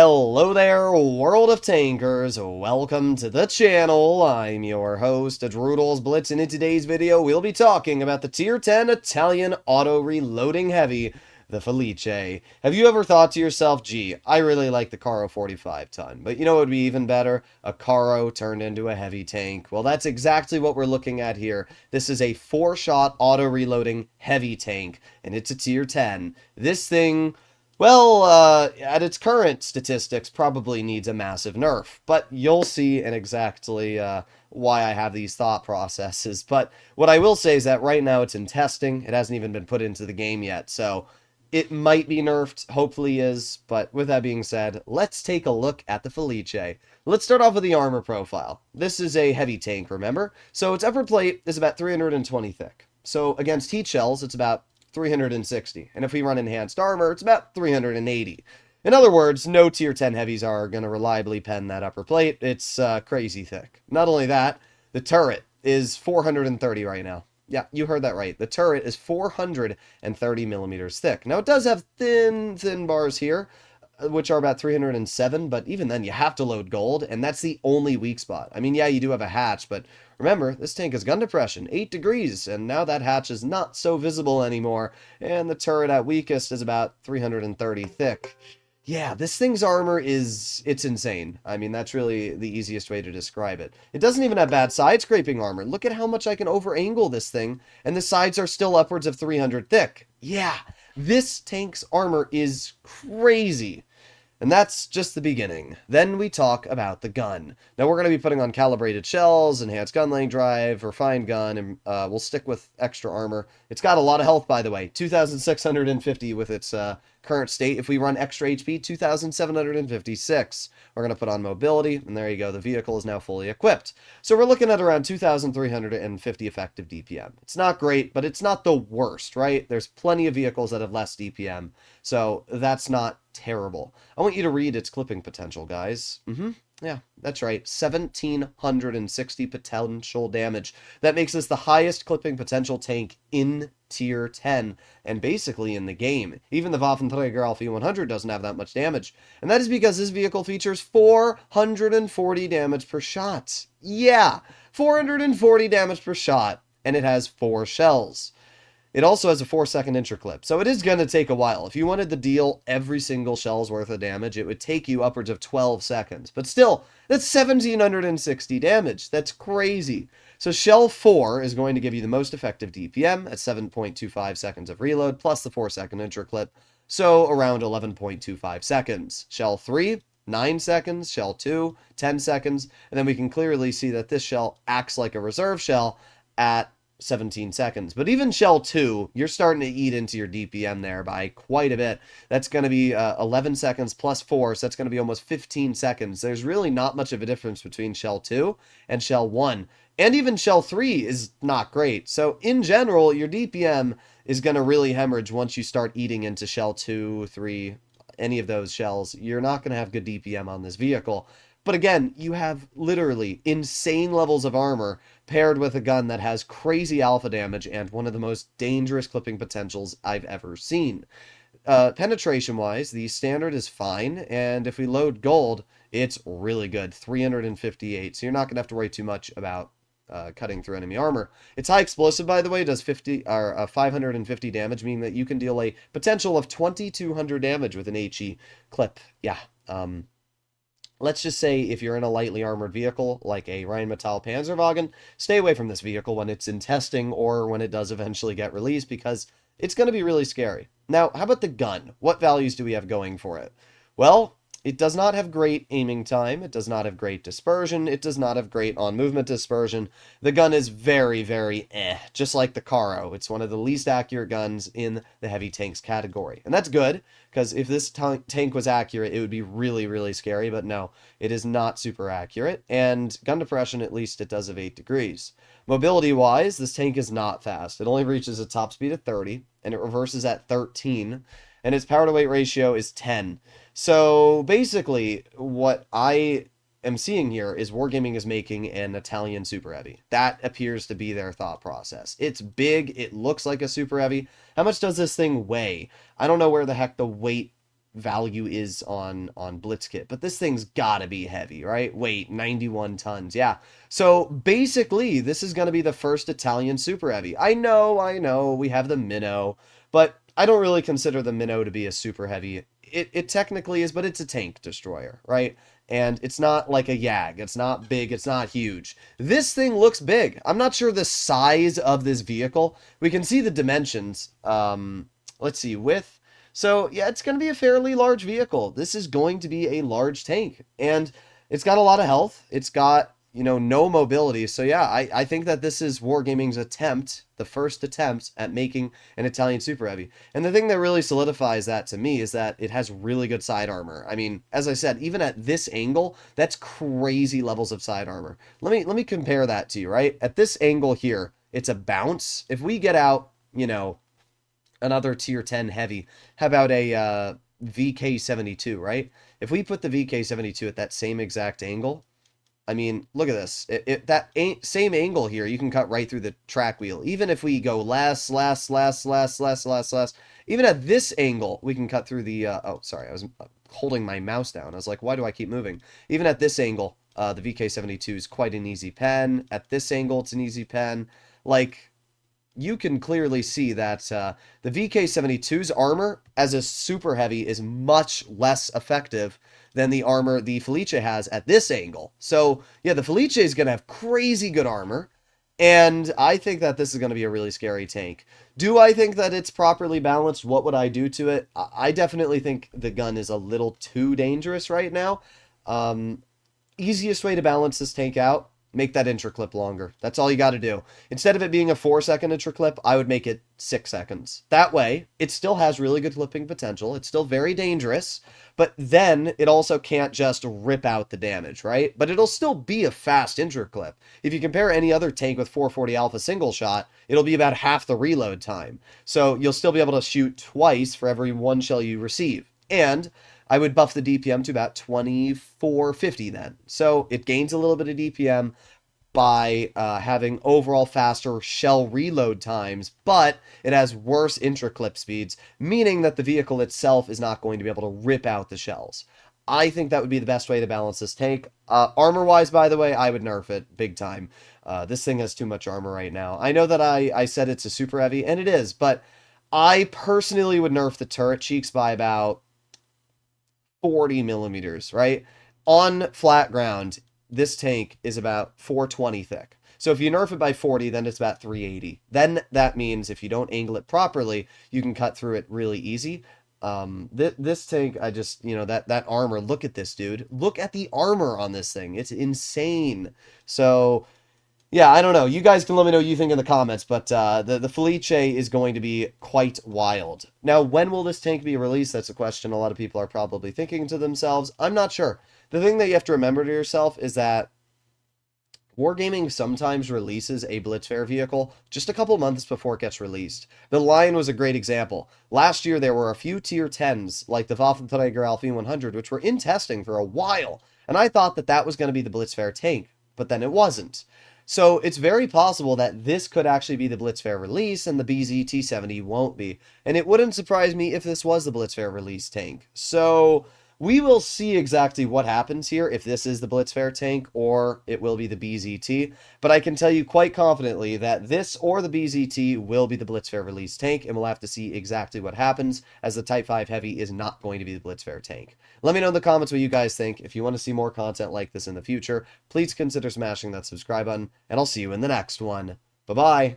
Hello there, world of tankers. Welcome to the channel. I'm your host, Droodles Blitz, and in today's video, we'll be talking about the Tier 10 Italian auto-reloading heavy, the Felice. Have you ever thought to yourself, gee, I really like the Caro 45 ton, but you know what would be even better? A Caro turned into a heavy tank. Well, that's exactly what we're looking at here. This is a 4-shot auto-reloading heavy tank, and it's a Tier 10. This thing... Well, at its current statistics, probably needs a massive nerf, but you'll see in exactly why I have these thought processes. But what I will say is that right now it's in testing. It hasn't even been put into the game yet, so it might be nerfed, hopefully is. But with that being said, let's take a look at the Felice. Let's start off with the armor profile. This is a heavy tank, remember? So its upper plate is about 320 thick. So against heat shells, it's about 360. And if we run enhanced armor, it's about 380. In other words, no tier 10 heavies are going to reliably pen that upper plate. It's crazy thick. Not only that, the turret is 430 right now. Yeah, you heard that right. The turret is 430 millimeters thick. Now, it does have thin bars here, which are about 307, but even then you have to load gold, and that's the only weak spot. I mean, yeah, you do have a hatch, but remember, this tank has gun depression, 8 degrees, and now that hatch is not so visible anymore, and the turret at weakest is about 330 thick. Yeah, this thing's armor it's insane. I mean, that's really the easiest way to describe it. It doesn't even have bad side scraping armor. Look at how much I can over-angle this thing, and the sides are still upwards of 300 thick. Yeah, this tank's armor is crazy. And that's just the beginning. Then we talk about the gun. Now we're going to be putting on calibrated shells, enhanced gun length drive, refined gun, and we'll stick with extra armor. It's got a lot of health, by the way. 2,650 with its current state. If we run extra HP, 2,756. We're going to put on mobility, and there you go. The vehicle is now fully equipped. So we're looking at around 2,350 effective DPM. It's not great, but it's not the worst, right? There's plenty of vehicles that have less DPM, so that's not terrible. I want you to read its clipping potential, guys. Yeah, that's right. 1,760 potential damage. That makes this the highest clipping potential tank in Tier 10, and basically in the game. Even the Waffenträger Alpha 100 doesn't have that much damage. And that is because this vehicle features 440 damage per shot. Yeah, 440 damage per shot, and it has 4 shells. It also has a 4-second interclip, so it is going to take a while. If you wanted to deal every single shell's worth of damage, it would take you upwards of 12 seconds. But still, that's 1,760 damage. That's crazy. So shell 4 is going to give you the most effective DPM at 7.25 seconds of reload, plus the 4-second interclip, so around 11.25 seconds. Shell 3, 9 seconds, shell 2, 10 seconds, and then we can clearly see that this shell acts like a reserve shell at 17 seconds. But even shell 2, you're starting to eat into your DPM there by quite a bit. That's going to be 11 seconds plus 4, so that's going to be almost 15 seconds. There's really not much of a difference between shell 2 and shell 1. And even shell 3 is not great. So in general, your DPM is going to really hemorrhage once you start eating into shell 2, 3, any of those shells. You're not going to have good DPM on this vehicle. But again, you have literally insane levels of armor paired with a gun that has crazy alpha damage and one of the most dangerous clipping potentials I've ever seen. Penetration-wise, the standard is fine, and if we load gold, it's really good, 358, so you're not going to have to worry too much about cutting through enemy armor. Its high explosive, by the way, does 550 damage, meaning that you can deal a potential of 2,200 damage with an HE clip. Yeah, let's just say if you're in a lightly armored vehicle like a Rheinmetall Panzerwagen, stay away from this vehicle when it's in testing or when it does eventually get released because it's going to be really scary. Now, how about the gun? What values do we have going for it? Well, it does not have great aiming time. It does not have great dispersion. It does not have great on-movement dispersion. The gun is very just like the Caro. It's one of the least accurate guns in the heavy tanks category. And that's good, because if this tank was accurate, it would be really scary, but no, it is not super accurate. And gun depression, at least it does have 8 degrees. Mobility-wise, this tank is not fast. It only reaches a top speed of 30, and it reverses at 13, and its power-to-weight ratio is 10. So basically, what I am seeing here is Wargaming is making an Italian Super Heavy. That appears to be their thought process. It's big, it looks like a Super Heavy. How much does this thing weigh? I don't know where the heck the weight value is on Blitzkit, but this thing's gotta be heavy, right? Weight 91 tons. Yeah. So basically, this is gonna be the first Italian super heavy. I know, we have the Minnow, but I don't really consider the Minnow to be a super heavy. It technically is, but it's a tank destroyer, right? And it's not like a Yag. It's not big. It's not huge. This thing looks big. I'm not sure the size of this vehicle. We can see the dimensions. Let's see, width. So yeah, it's going to be a fairly large vehicle. This is going to be a large tank, and it's got a lot of health. It's got, no mobility. So yeah, I think that this is Wargaming's attempt, the first attempt at making an Italian super heavy. And the thing that really solidifies that to me is that it has really good side armor. I mean, as I said, even at this angle, that's crazy levels of side armor. Let me compare that to you, right? At this angle here, it's a bounce. If we get out, another tier 10 heavy, how about a VK72, right? If we put the VK72 at that same exact angle, I mean, look at this. That same angle here, you can cut right through the track wheel. Even if we go less, even at this angle, we can cut through the, oh, sorry, I was holding my mouse down. I was like, why do I keep moving? Even at this angle, the VK72 is quite an easy pen. At this angle, it's an easy pen. Like, you can clearly see that the VK72's armor as a super heavy is much less effective than the armor the Felice has at this angle. So yeah, the Felice is going to have crazy good armor, and I think that this is going to be a really scary tank. Do I think that it's properly balanced? What would I do to it? I definitely think the gun is a little too dangerous right now. Easiest way to balance this tank out, make that intro clip longer. That's all you got to do. Instead of it being a 4-second intro clip, I would make it 6 seconds. That way, it still has really good clipping potential. It's still very dangerous, but then it also can't just rip out the damage, right? But it'll still be a fast intro clip. If you compare any other tank with 440 Alpha single shot, it'll be about half the reload time. So you'll still be able to shoot twice for every one shell you receive. And I would buff the DPM to about 2450 then. So it gains a little bit of DPM by having overall faster shell reload times, but it has worse intra-clip speeds, meaning that the vehicle itself is not going to be able to rip out the shells. I think that would be the best way to balance this tank. Armor-wise, by the way, I would nerf it big time. This thing has too much armor right now. I know that I said it's a super heavy, and it is, but I personally would nerf the turret cheeks by about 40 millimeters, right? On flat ground, this tank is about 420 thick. So if you nerf it by 40, then it's about 380. Then that means if you don't angle it properly, you can cut through it really easy. This tank, I just, that armor, look at this, dude. Look at the armor on this thing. It's insane. So yeah, I don't know. You guys can let me know what you think in the comments, but the Felice is going to be quite wild. Now, when will this tank be released? That's a question a lot of people are probably thinking to themselves. I'm not sure. The thing that you have to remember to yourself is that Wargaming sometimes releases a Blitzfair vehicle just a couple months before it gets released. The Lion was a great example. Last year, there were a few tier 10s, like the Waffenträger Alpha 100, which were in testing for a while, and I thought that that was going to be the Blitzfair tank, but then it wasn't. So it's very possible that this could actually be the Blitzfair release and the BZ-T70 won't be. And it wouldn't surprise me if this was the Blitzfair release tank. So we will see exactly what happens here, if this is the Blitzfair tank or it will be the BZT. But I can tell you quite confidently that this or the BZT will be the Blitzfair release tank, and we'll have to see exactly what happens, as the Type 5 Heavy is not going to be the Blitzfair tank. Let me know in the comments what you guys think. If you want to see more content like this in the future, please consider smashing that subscribe button, and I'll see you in the next one. Bye-bye!